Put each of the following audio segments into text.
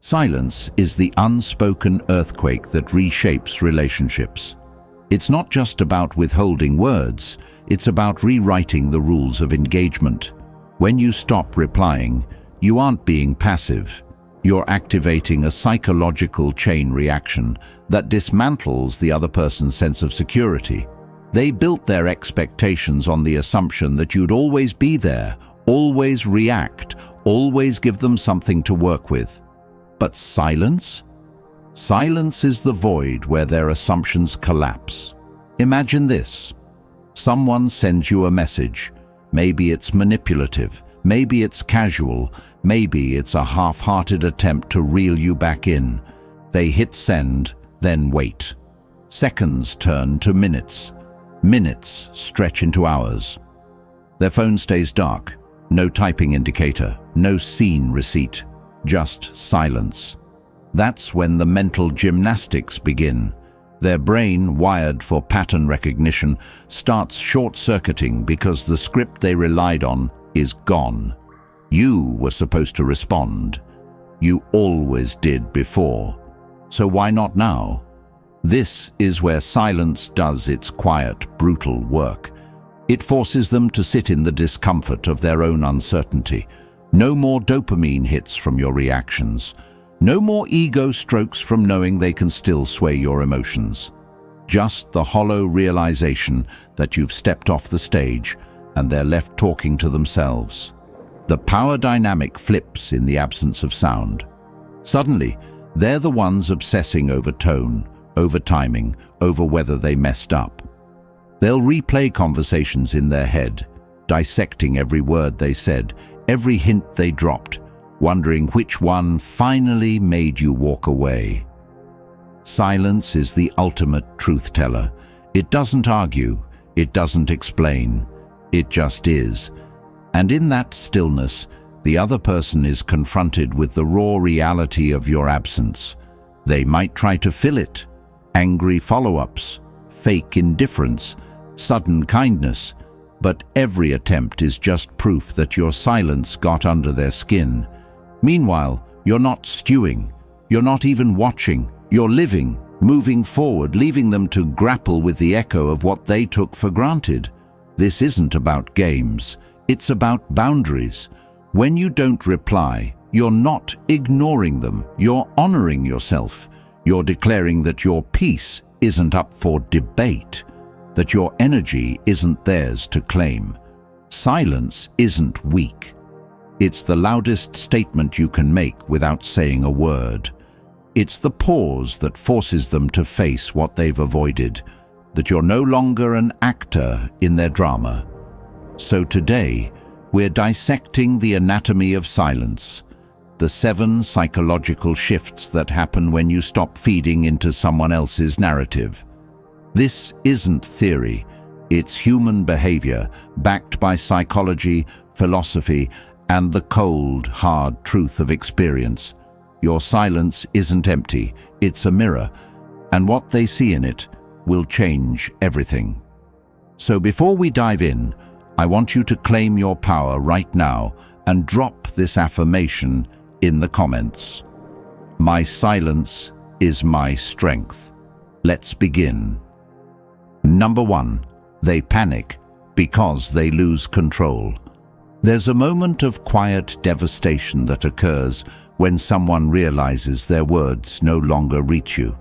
Silence is the unspoken earthquake that reshapes relationships. It's not just about withholding words, it's about rewriting the rules of engagement. When you stop replying, you aren't being passive. You're activating a psychological chain reaction that dismantles the other person's sense of security. They built their expectations on the assumption that you'd always be there, always react, always give them something to work with. But silence? Silence is the void where their assumptions collapse. Imagine this. Someone sends you a message. Maybe it's manipulative, maybe it's casual, maybe it's a half-hearted attempt to reel you back in. They hit send, then wait. Seconds turn to minutes. Minutes stretch into hours. Their phone stays dark. No typing indicator, no scene receipt, just silence. That's when the mental gymnastics begin. Their brain, wired for pattern recognition, starts short-circuiting because the script they relied on is gone. You were supposed to respond. You always did before. So why not now? This is where silence does its quiet, brutal work. It forces them to sit in the discomfort of their own uncertainty. No more dopamine hits from your reactions. No more ego strokes from knowing they can still sway your emotions. Just the hollow realization that you've stepped off the stage and they're left talking to themselves. The power dynamic flips in the absence of sound. Suddenly, they're the ones obsessing over tone, over timing, over whether they messed up. They'll replay conversations in their head, dissecting every word they said, every hint they dropped, wondering which one finally made you walk away. Silence is the ultimate truth teller. It doesn't argue, it doesn't explain, it just is. And in that stillness, the other person is confronted with the raw reality of your absence. They might try to fill it. Angry follow-ups, fake indifference, sudden kindness, but every attempt is just proof that your silence got under their skin. Meanwhile, you're not stewing, you're not even watching, you're living, moving forward, leaving them to grapple with the echo of what they took for granted. This isn't about games, it's about boundaries. When you don't reply, you're not ignoring them, you're honoring yourself. You're declaring that your peace isn't up for debate, that your energy isn't theirs to claim. Silence isn't weak. It's the loudest statement you can make without saying a word. It's the pause that forces them to face what they've avoided, that you're no longer an actor in their drama. So today, we're dissecting the anatomy of silence, the 7 psychological shifts that happen when you stop feeding into someone else's narrative. This isn't theory, it's human behavior, backed by psychology, philosophy, and the cold, hard truth of experience. Your silence isn't empty, it's a mirror, and what they see in it will change everything. So before we dive in, I want you to claim your power right now and drop this affirmation in the comments. My silence is my strength. Let's begin. Number 1, they panic because they lose control. There's a moment of quiet devastation that occurs when someone realizes their words no longer reach you.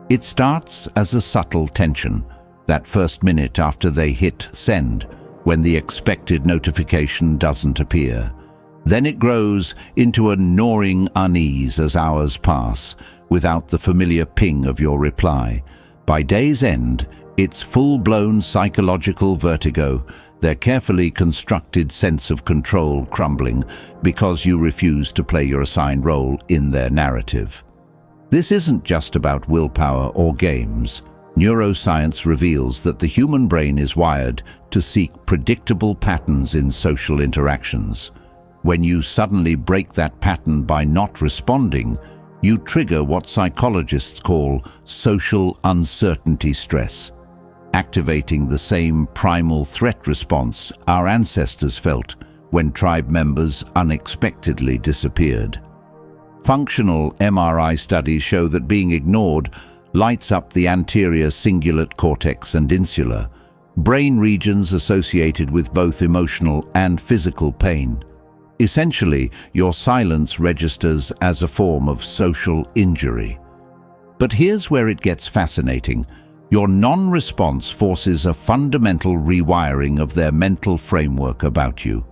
It starts as a subtle tension, that first minute after they hit send, when the expected notification doesn't appear. Then it grows into a gnawing unease as hours pass, without the familiar ping of your reply. By day's end, it's full-blown psychological vertigo, their carefully constructed sense of control crumbling because you refuse to play your assigned role in their narrative. This isn't just about willpower or games. Neuroscience reveals that the human brain is wired to seek predictable patterns in social interactions. When you suddenly break that pattern by not responding, you trigger what psychologists call social uncertainty stress, activating the same primal threat response our ancestors felt when tribe members unexpectedly disappeared. Functional MRI studies show that being ignored lights up the anterior cingulate cortex and insula, brain regions associated with both emotional and physical pain. Essentially, your silence registers as a form of social injury. But here's where it gets fascinating. Your non-response forces a fundamental rewiring of their mental framework about you.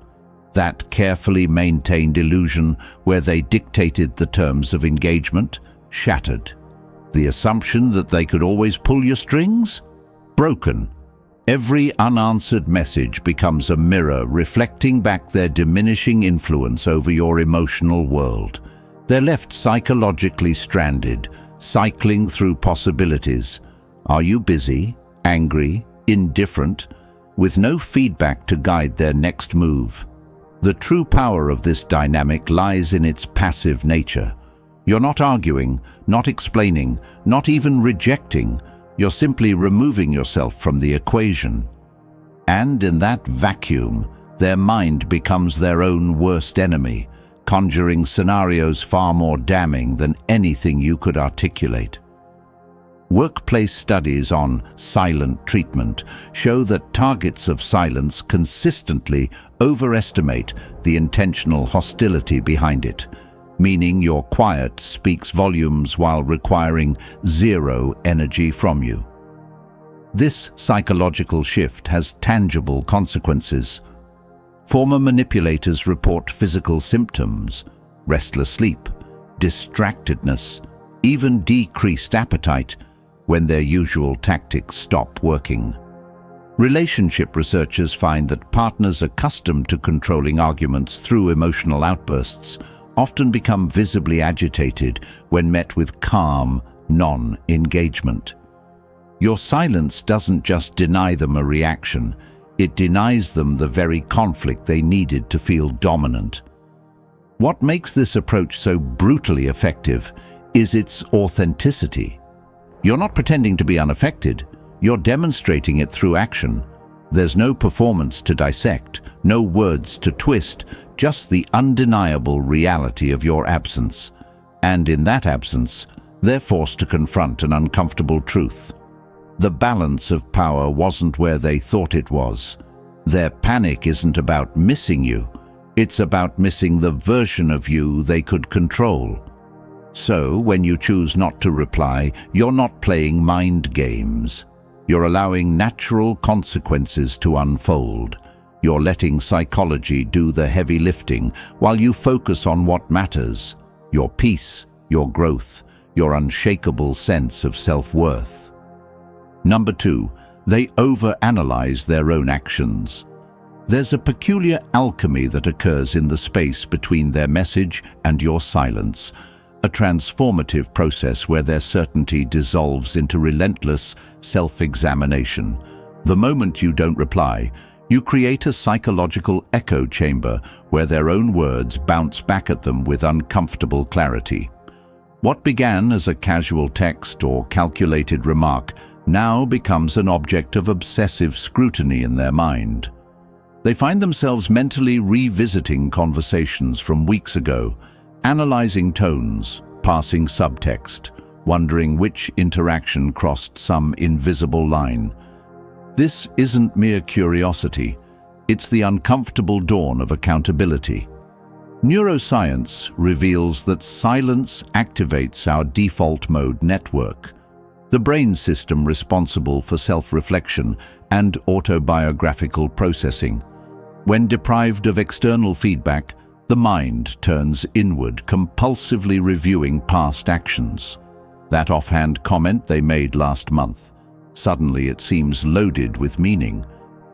That carefully maintained illusion where they dictated the terms of engagement shattered. The assumption that they could always pull your strings? Broken. Every unanswered message becomes a mirror reflecting back their diminishing influence over your emotional world. They're left psychologically stranded, cycling through possibilities. Are you busy, angry, indifferent, with no feedback to guide their next move? The true power of this dynamic lies in its passive nature. You're not arguing, not explaining, not even rejecting. You're simply removing yourself from the equation. And in that vacuum, their mind becomes their own worst enemy, conjuring scenarios far more damning than anything you could articulate. Workplace studies on silent treatment show that targets of silence consistently overestimate the intentional hostility behind it, meaning your quiet speaks volumes while requiring zero energy from you. This psychological shift has tangible consequences. Former manipulators report physical symptoms, restless sleep, distractedness, even decreased appetite when their usual tactics stop working. Relationship researchers find that partners accustomed to controlling arguments through emotional outbursts often become visibly agitated when met with calm, non-engagement. Your silence doesn't just deny them a reaction, it denies them the very conflict they needed to feel dominant. What makes this approach so brutally effective is its authenticity. You're not pretending to be unaffected, you're demonstrating it through action. There's no performance to dissect, no words to twist, just the undeniable reality of your absence. And in that absence, they're forced to confront an uncomfortable truth. The balance of power wasn't where they thought it was. Their panic isn't about missing you, it's about missing the version of you they could control. So, when you choose not to reply, you're not playing mind games. You're allowing natural consequences to unfold. You're letting psychology do the heavy lifting while you focus on what matters: your peace, your growth, your unshakable sense of self-worth. Number 2, they overanalyze their own actions. There's a peculiar alchemy that occurs in the space between their message and your silence, a transformative process where their certainty dissolves into relentless self-examination. The moment you don't reply, you create a psychological echo chamber where their own words bounce back at them with uncomfortable clarity. What began as a casual text or calculated remark now becomes an object of obsessive scrutiny in their mind. They find themselves mentally revisiting conversations from weeks ago, analyzing tones, parsing subtext, wondering which interaction crossed some invisible line. This isn't mere curiosity, it's the uncomfortable dawn of accountability. Neuroscience reveals that silence activates our default mode network, the brain system responsible for self-reflection and autobiographical processing. When deprived of external feedback, the mind turns inward, compulsively reviewing past actions. That offhand comment they made last month, suddenly it seems loaded with meaning.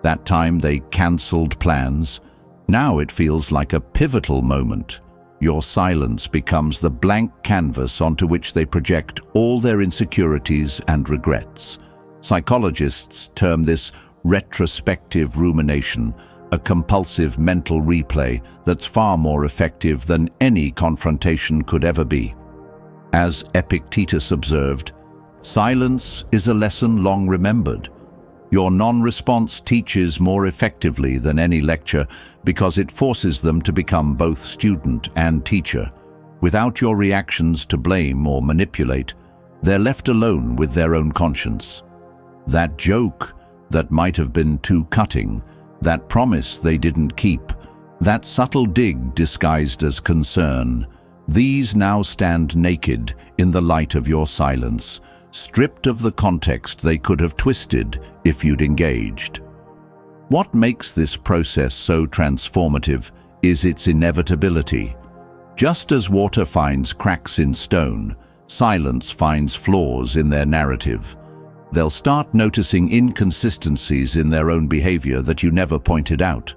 That time they cancelled plans, now it feels like a pivotal moment. Your silence becomes the blank canvas onto which they project all their insecurities and regrets. Psychologists term this retrospective rumination, a compulsive mental replay that's far more effective than any confrontation could ever be. As Epictetus observed, silence is a lesson long remembered. Your non-response teaches more effectively than any lecture because it forces them to become both student and teacher. Without your reactions to blame or manipulate, they're left alone with their own conscience. That joke that might have been too cutting, that promise they didn't keep, that subtle dig disguised as concern, these now stand naked in the light of your silence, stripped of the context they could have twisted if you'd engaged. What makes this process so transformative is its inevitability. Just as water finds cracks in stone, silence finds flaws in their narrative. They'll start noticing inconsistencies in their own behavior that you never pointed out.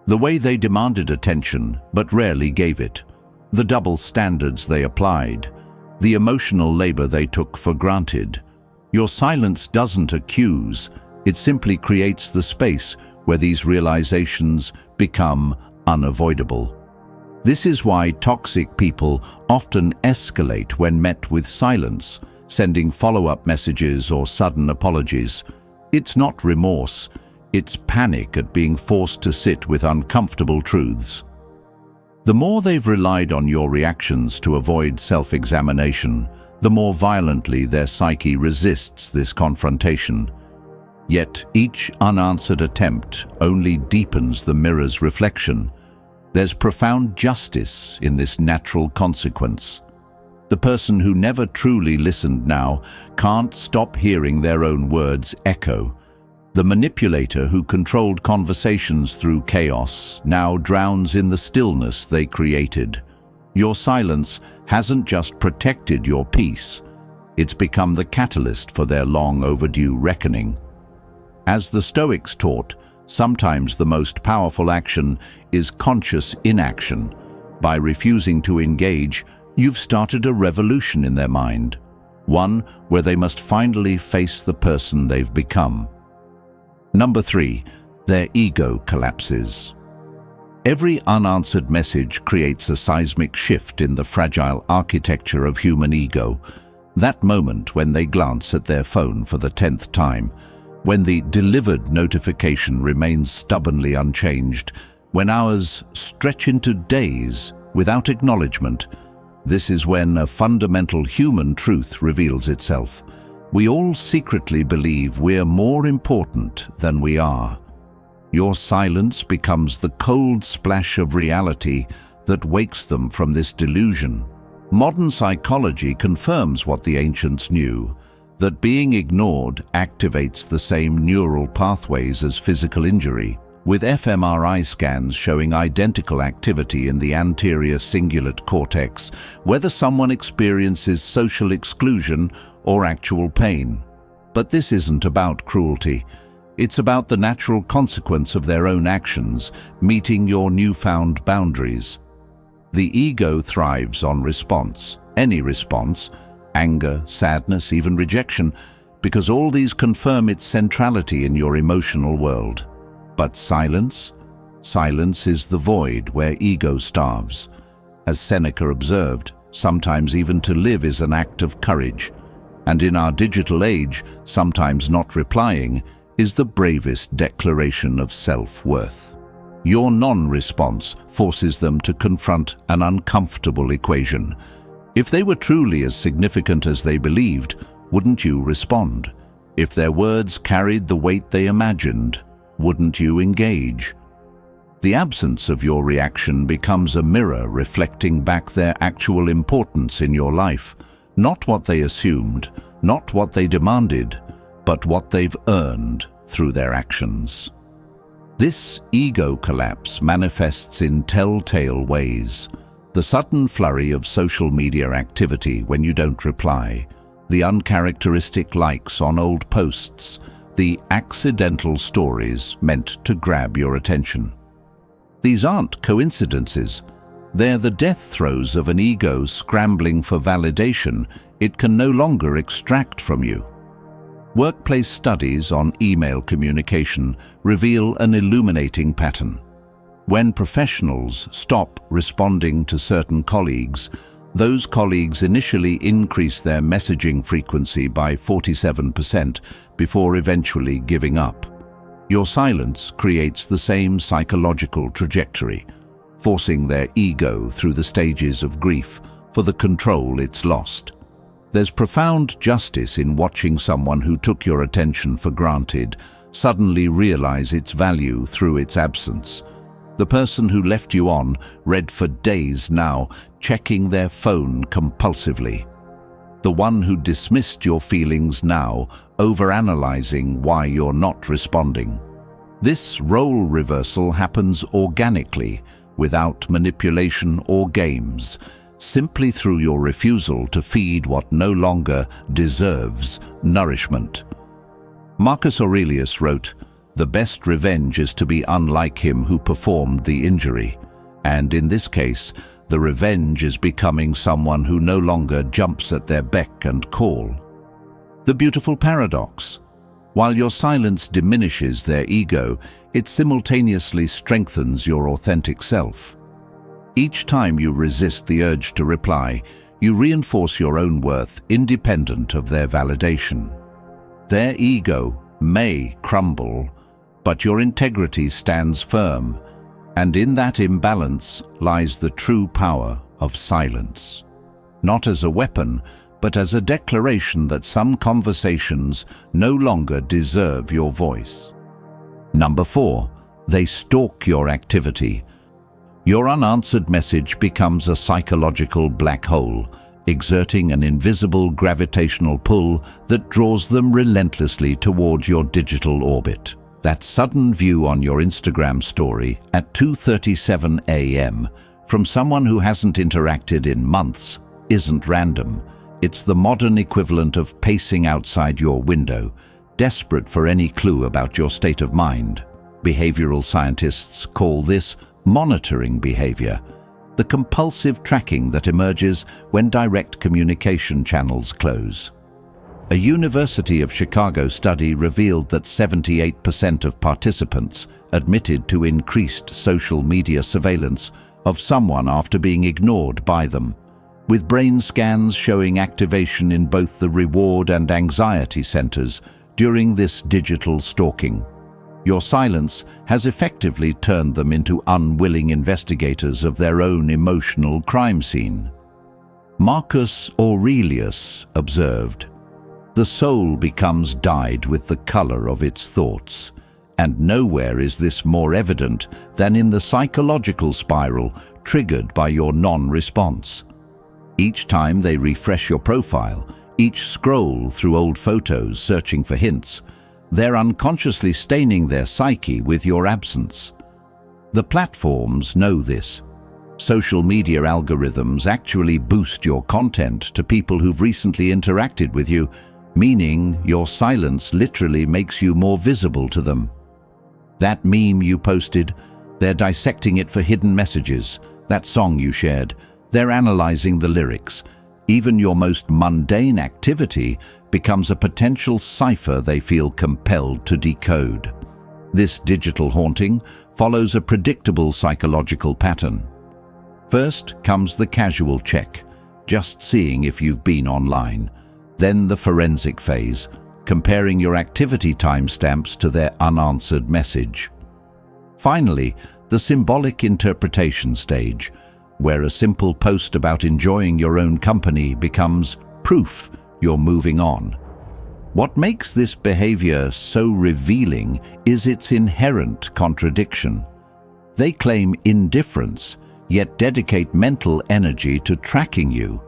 The way they demanded attention but rarely gave it, the double standards they applied, the emotional labor they took for granted. Your silence doesn't accuse, it simply creates the space where these realizations become unavoidable. This is why toxic people often escalate when met with silence, sending follow-up messages or sudden apologies. It's not remorse, it's panic at being forced to sit with uncomfortable truths. The more they've relied on your reactions to avoid self-examination, the more violently their psyche resists this confrontation. Yet each unanswered attempt only deepens the mirror's reflection. There's profound justice in this natural consequence. The person who never truly listened now can't stop hearing their own words echo. The manipulator who controlled conversations through chaos now drowns in the stillness they created. Your silence hasn't just protected your peace, it's become the catalyst for their long overdue reckoning. As the Stoics taught, sometimes the most powerful action is conscious inaction. By refusing to engage, you've started a revolution in their mind, one where they must finally face the person they've become. Number 3, their ego collapses. Every unanswered message creates a seismic shift in the fragile architecture of human ego. That moment when they glance at their phone for the 10th time, when the delivered notification remains stubbornly unchanged, when hours stretch into days without acknowledgement, this is when a fundamental human truth reveals itself. We all secretly believe we're more important than we are. Your silence becomes the cold splash of reality that wakes them from this delusion. Modern psychology confirms what the ancients knew, that being ignored activates the same neural pathways as physical injury, with fMRI scans showing identical activity in the anterior cingulate cortex, whether someone experiences social exclusion or actual pain. But this isn't about cruelty. It's about the natural consequence of their own actions, meeting your newfound boundaries. The ego thrives on response, any response, anger, sadness, even rejection, because all these confirm its centrality in your emotional world. But silence? Silence is the void where ego starves. As Seneca observed, sometimes even to live is an act of courage. And in our digital age, sometimes not replying is the bravest declaration of self-worth. Your non-response forces them to confront an uncomfortable equation. If they were truly as significant as they believed, wouldn't you respond? If their words carried the weight they imagined, wouldn't you engage? The absence of your reaction becomes a mirror reflecting back their actual importance in your life, not what they assumed, not what they demanded, but what they've earned through their actions. This ego collapse manifests in telltale ways. The sudden flurry of social media activity when you don't reply, the uncharacteristic likes on old posts, the accidental stories meant to grab your attention. These aren't coincidences. They're the death throes of an ego scrambling for validation it can no longer extract from you. Workplace studies on email communication reveal an illuminating pattern. When professionals stop responding to certain colleagues, those colleagues initially increase their messaging frequency by 47% before eventually giving up. Your silence creates the same psychological trajectory. forcing their ego through the stages of grief for the control it's lost. There's profound justice in watching someone who took your attention for granted suddenly realize its value through its absence. The person who left you on read for days now, checking their phone compulsively. The one who dismissed your feelings now, overanalyzing why you're not responding. This role reversal happens organically, without manipulation or games, simply through your refusal to feed what no longer deserves nourishment. Marcus Aurelius wrote, "The best revenge is to be unlike him who performed the injury." And in this case, the revenge is becoming someone who no longer jumps at their beck and call. The beautiful paradox. While your silence diminishes their ego, it simultaneously strengthens your authentic self. Each time you resist the urge to reply, you reinforce your own worth independent of their validation. Their ego may crumble, but your integrity stands firm, and in that imbalance lies the true power of silence. Not as a weapon, but as a declaration that some conversations no longer deserve your voice. Number 4, they stalk your activity. Your unanswered message becomes a psychological black hole, exerting an invisible gravitational pull that draws them relentlessly toward your digital orbit. That sudden view on your Instagram story at 2:37 a.m. from someone who hasn't interacted in months isn't random. It's the modern equivalent of pacing outside your window, desperate for any clue about your state of mind. Behavioral scientists call this monitoring behavior, the compulsive tracking that emerges when direct communication channels close. A University of Chicago study revealed that 78% of participants admitted to increased social media surveillance of someone after being ignored by them, with brain scans showing activation in both the reward and anxiety centers during this digital stalking. Your silence has effectively turned them into unwilling investigators of their own emotional crime scene. Marcus Aurelius observed, "The soul becomes dyed with the color of its thoughts, and nowhere is this more evident than in the psychological spiral triggered by your non-response. Each time they refresh your profile, each scroll through old photos searching for hints, they're unconsciously staining their psyche with your absence. The platforms know this. Social media algorithms actually boost your content to people who've recently interacted with you, meaning your silence literally makes you more visible to them. That meme you posted, they're dissecting it for hidden messages. That song you shared, they're analyzing the lyrics. Even your most mundane activity becomes a potential cipher they feel compelled to decode. This digital haunting follows a predictable psychological pattern. First comes the casual check, just seeing if you've been online. Then the forensic phase, comparing your activity timestamps to their unanswered message. Finally, the symbolic interpretation stage, where a simple post about enjoying your own company becomes proof you're moving on. What makes this behavior so revealing is its inherent contradiction. They claim indifference, yet dedicate mental energy to tracking you.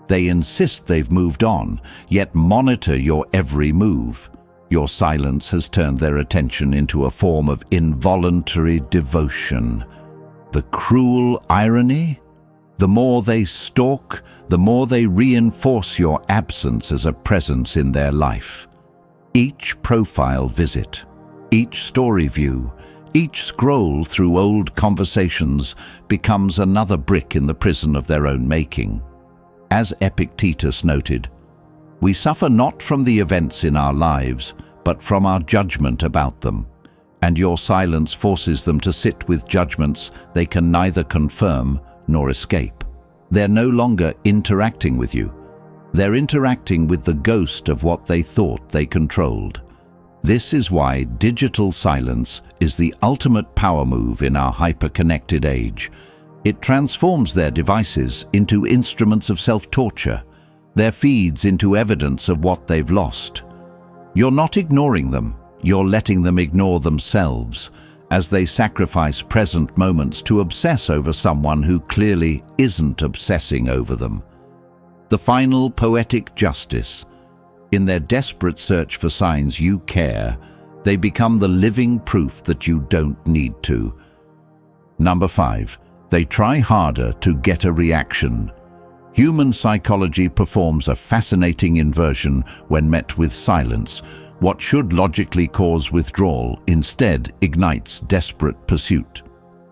They insist they've moved on, yet monitor your every move. Your silence has turned their attention into a form of involuntary devotion. The cruel irony? The more they stalk, the more they reinforce your absence as a presence in their life. Each profile visit, each story view, each scroll through old conversations becomes another brick in the prison of their own making. As Epictetus noted, "We suffer not from the events in our lives, but from our judgment about them." And your silence forces them to sit with judgments they can neither confirm nor escape. They're no longer interacting with you. They're interacting with the ghost of what they thought they controlled. This is why digital silence is the ultimate power move in our hyper-connected age. It transforms their devices into instruments of self-torture, their feeds into evidence of what they've lost. You're not ignoring them, you're letting them ignore themselves, as they sacrifice present moments to obsess over someone who clearly isn't obsessing over them. The final poetic justice. In their desperate search for signs you care, they become the living proof that you don't need to. Number 5. They try harder to get a reaction. Human psychology performs a fascinating inversion when met with silence. What should logically cause withdrawal instead ignites desperate pursuit.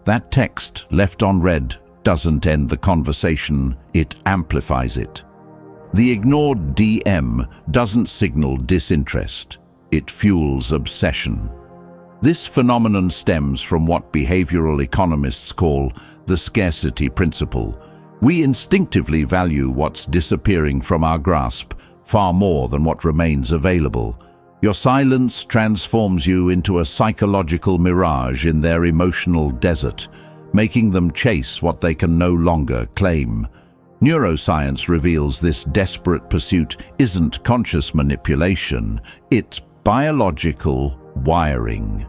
That text, left unread, doesn't end the conversation, it amplifies it. The ignored DM doesn't signal disinterest, it fuels obsession. This phenomenon stems from what behavioral economists call the scarcity principle. We instinctively value what's disappearing from our grasp far more than what remains available. Your silence transforms you into a psychological mirage in their emotional desert, making them chase what they can no longer claim. Neuroscience reveals this desperate pursuit isn't conscious manipulation, it's biological wiring.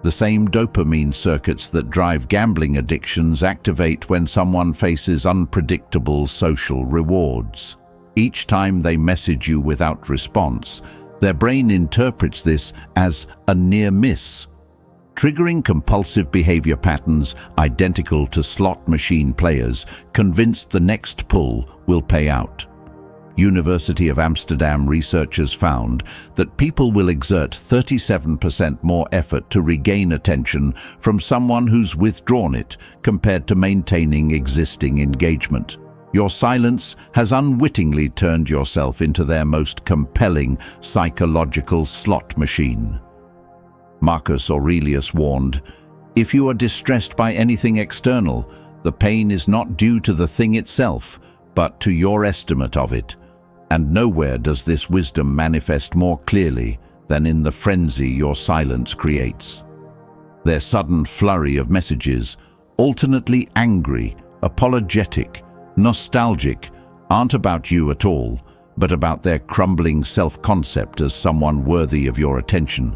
The same dopamine circuits that drive gambling addictions activate when someone faces unpredictable social rewards. Each time they message you without response, their brain interprets this as a near miss, triggering compulsive behavior patterns identical to slot machine players, convinced the next pull will pay out. University of Amsterdam researchers found that people will exert 37% more effort to regain attention from someone who's withdrawn it compared to maintaining existing engagement. Your silence has unwittingly turned yourself into their most compelling psychological slot machine. Marcus Aurelius warned, "If you are distressed by anything external, the pain is not due to the thing itself, but to your estimate of it." And nowhere does this wisdom manifest more clearly than in the frenzy your silence creates. Their sudden flurry of messages, alternately angry, apologetic, nostalgic, aren't about you at all, but about their crumbling self-concept as someone worthy of your attention.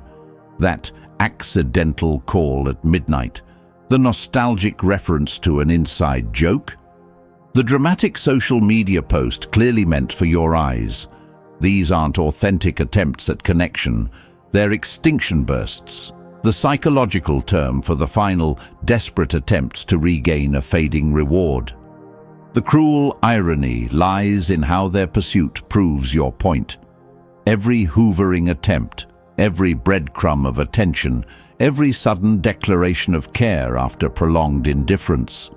That accidental call at midnight, the nostalgic reference to an inside joke, the dramatic social media post clearly meant for your eyes. These aren't authentic attempts at connection, they're extinction bursts, the psychological term for the final, desperate attempts to regain a fading reward. The cruel irony lies in how their pursuit proves your point. Every hoovering attempt, every breadcrumb of attention, every sudden declaration of care after prolonged indifference.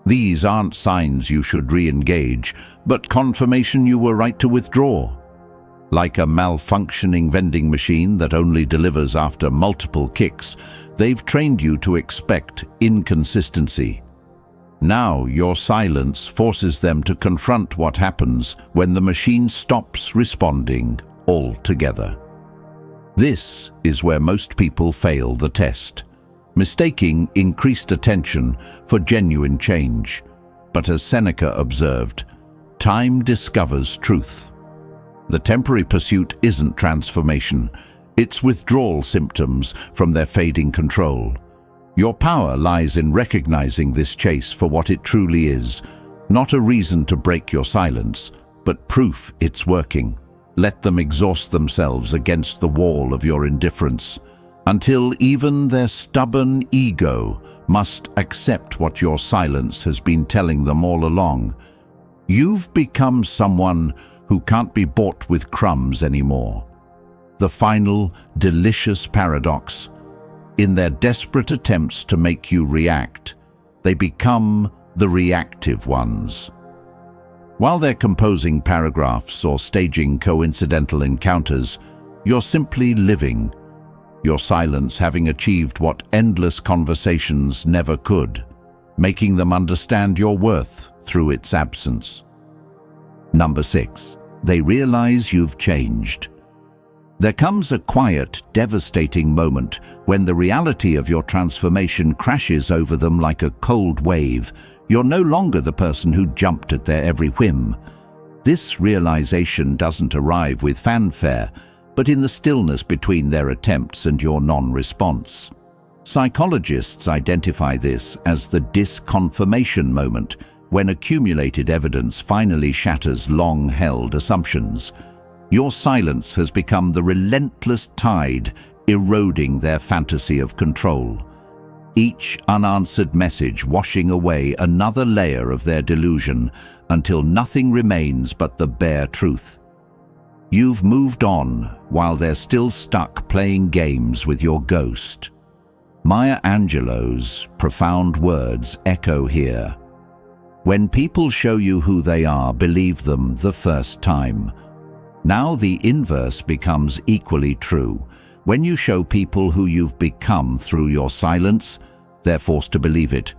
These aren't signs you should re-engage, but confirmation you were right to withdraw. Like a malfunctioning vending machine that only delivers after multiple kicks, they've trained you to expect inconsistency. Now your silence forces them to confront what happens when the machine stops responding altogether. This is where most people fail the test, mistaking increased attention for genuine change. But as Seneca observed, time discovers truth. The temporary pursuit isn't transformation, it's withdrawal symptoms from their fading control. Your power lies in recognizing this chase for what it truly is, not a reason to break your silence, but proof it's working. Let them exhaust themselves against the wall of your indifference, until even their stubborn ego must accept what your silence has been telling them all along. You've become someone who can't be bought with crumbs anymore. The final, delicious paradox. In their desperate attempts to make you react, they become the reactive ones. While they're composing paragraphs or staging coincidental encounters, you're simply living, your silence having achieved what endless conversations never could, making them understand your worth through its absence. Number 6. They realize you've changed. There comes a quiet, devastating moment when the reality of your transformation crashes over them like a cold wave. You're no longer the person who jumped at their every whim. This realization doesn't arrive with fanfare, but in the stillness between their attempts and your non-response. Psychologists identify this as the disconfirmation moment, when accumulated evidence finally shatters long-held assumptions. Your silence has become the relentless tide eroding their fantasy of control. Each unanswered message washing away another layer of their delusion until nothing remains but the bare truth. You've moved on while they're still stuck playing games with your ghost. Maya Angelou's profound words echo here. When people show you who they are, believe them the first time. Now the inverse becomes equally true. When you show people who you've become through your silence, they're forced to believe it.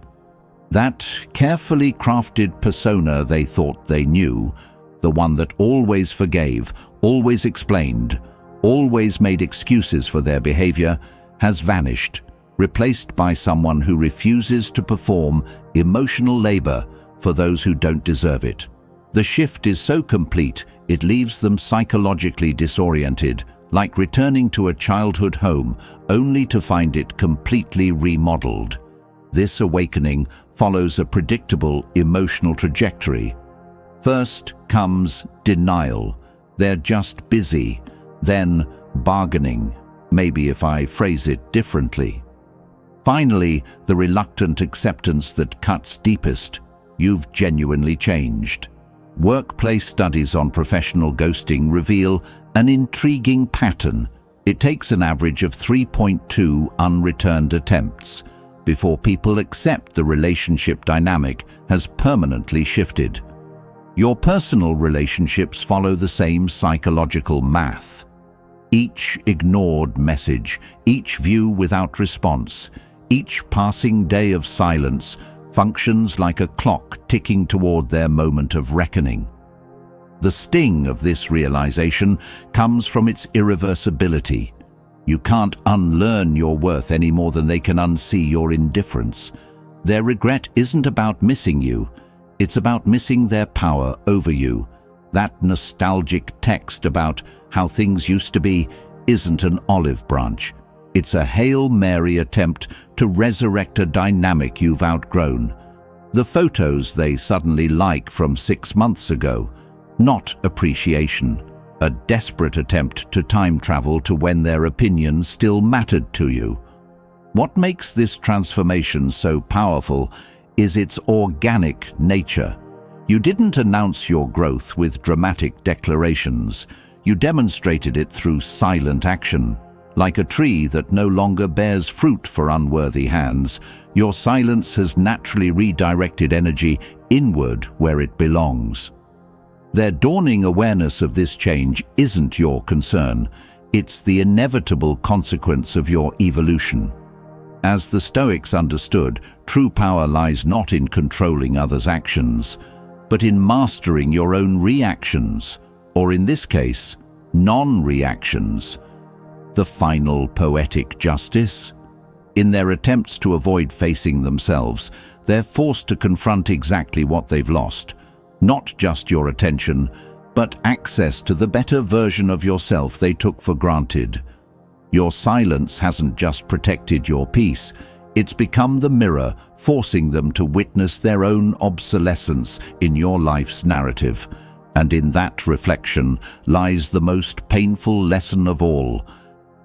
That carefully crafted persona they thought they knew, the one that always forgave, always explained, always made excuses for their behavior, has vanished, replaced by someone who refuses to perform emotional labor for those who don't deserve it. The shift is so complete, it leaves them psychologically disoriented, like returning to a childhood home only to find it completely remodeled. This awakening follows a predictable emotional trajectory. First comes denial. They're just busy. Then bargaining, maybe if I phrase it differently. Finally, the reluctant acceptance that cuts deepest. You've genuinely changed. Workplace studies on professional ghosting reveal an intriguing pattern. It takes an average of 3.2 unreturned attempts before people accept the relationship dynamic has permanently shifted. Your personal relationships follow the same psychological math. Each ignored message, each view without response, each passing day of silence functions like a clock ticking toward their moment of reckoning. The sting of this realization comes from its irreversibility. You can't unlearn your worth any more than they can unsee your indifference. Their regret isn't about missing you, it's about missing their power over you. That nostalgic text about how things used to be isn't an olive branch. It's a Hail Mary attempt to resurrect a dynamic you've outgrown. The photos they suddenly like from 6 months ago, not appreciation. A desperate attempt to time travel to when their opinions still mattered to you. What makes this transformation so powerful is its organic nature. You didn't announce your growth with dramatic declarations. You demonstrated it through silent action. Like a tree that no longer bears fruit for unworthy hands, your silence has naturally redirected energy inward where it belongs. Their dawning awareness of this change isn't your concern. It's the inevitable consequence of your evolution. As the Stoics understood, true power lies not in controlling others' actions, but in mastering your own reactions, or in this case, non-reactions. The final poetic justice? In their attempts to avoid facing themselves, they're forced to confront exactly what they've lost. Not just your attention, but access to the better version of yourself they took for granted. Your silence hasn't just protected your peace, it's become the mirror, forcing them to witness their own obsolescence in your life's narrative. And in that reflection lies the most painful lesson of all.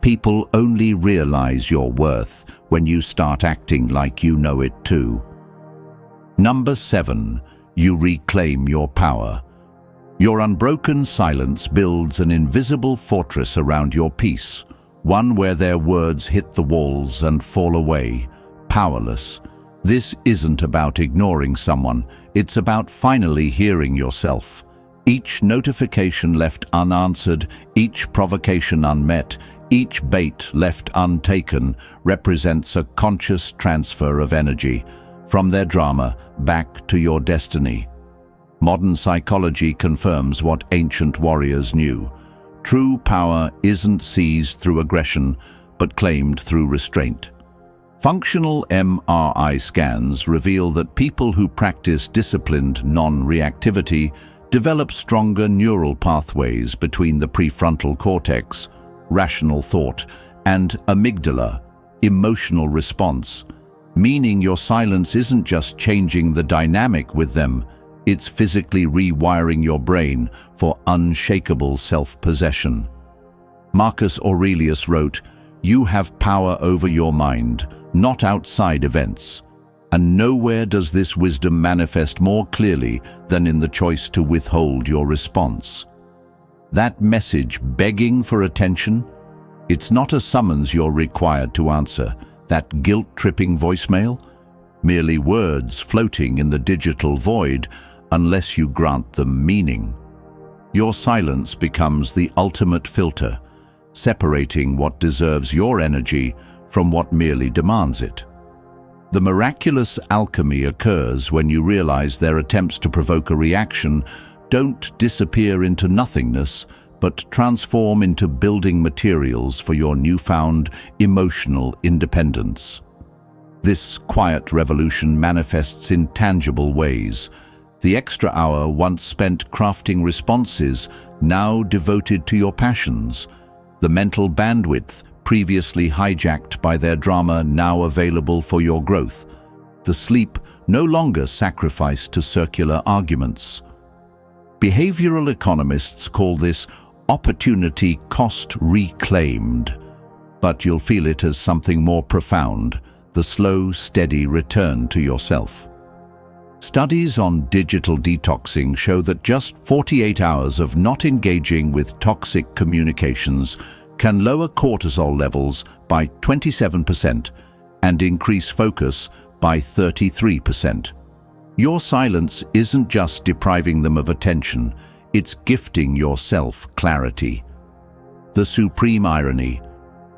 People only realize your worth when you start acting like you know it too. Number 7. You reclaim your power. Your unbroken silence builds an invisible fortress around your peace, one where their words hit the walls and fall away, powerless. This isn't about ignoring someone, it's about finally hearing yourself. Each notification left unanswered, each provocation unmet, each bait left untaken represents a conscious transfer of energy from their drama back to your destiny. Modern psychology confirms what ancient warriors knew. True power isn't seized through aggression, but claimed through restraint. Functional MRI scans reveal that people who practice disciplined non-reactivity develop stronger neural pathways between the prefrontal cortex, rational thought, and amygdala, emotional response, meaning your silence isn't just changing the dynamic with them, it's physically rewiring your brain for unshakable self-possession. Marcus Aurelius wrote, "You have power over your mind, not outside events." And nowhere does this wisdom manifest more clearly than in the choice to withhold your response. That message begging for attention, it's not a summons you're required to answer. That guilt-tripping voicemail, merely words floating in the digital void unless you grant them meaning. Your silence becomes the ultimate filter, separating what deserves your energy from what merely demands it. The miraculous alchemy occurs when you realize their attempts to provoke a reaction don't disappear into nothingness, but transform into building materials for your newfound emotional independence. This quiet revolution manifests in tangible ways. The extra hour once spent crafting responses, now devoted to your passions. The mental bandwidth previously hijacked by their drama, now available for your growth. The sleep no longer sacrificed to circular arguments. Behavioral economists call this opportunity cost reclaimed, but you'll feel it as something more profound, the slow, steady return to yourself. Studies on digital detoxing show that just 48 hours of not engaging with toxic communications can lower cortisol levels by 27% and increase focus by 33%. Your silence isn't just depriving them of attention, it's gifting yourself clarity. The supreme irony,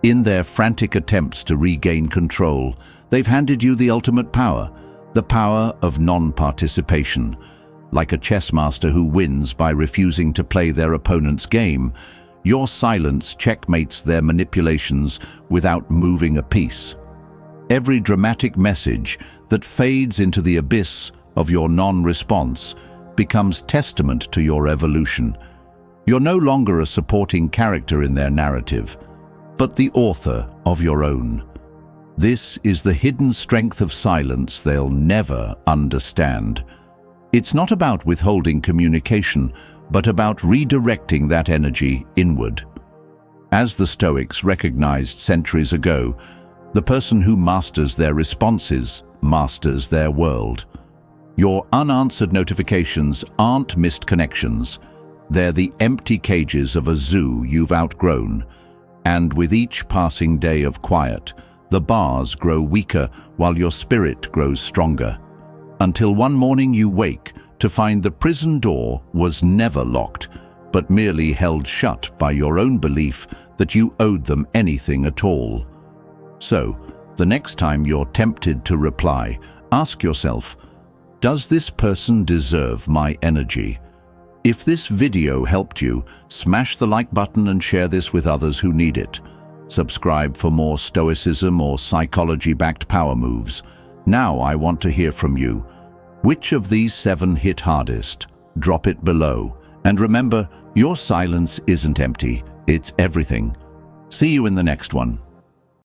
in their frantic attempts to regain control, they've handed you the ultimate power, the power of non-participation. Like a chess master who wins by refusing to play their opponent's game, your silence checkmates their manipulations without moving a piece. Every dramatic message that fades into the abyss of your non-response becomes testament to your evolution. You're no longer a supporting character in their narrative, but the author of your own. This is the hidden strength of silence they'll never understand. It's not about withholding communication, but about redirecting that energy inward. As the Stoics recognized centuries ago, the person who masters their responses masters their world. Your unanswered notifications aren't missed connections. They're the empty cages of a zoo you've outgrown. And with each passing day of quiet, the bars grow weaker while your spirit grows stronger. Until one morning you wake to find the prison door was never locked, but merely held shut by your own belief that you owed them anything at all. So, the next time you're tempted to reply, ask yourself, does this person deserve my energy? If this video helped you, smash the like button and share this with others who need it. Subscribe for more Stoicism or psychology-backed power moves. Now I want to hear from you. Which of these 7 hit hardest? Drop it below. And remember, your silence isn't empty, it's everything. See you in the next one.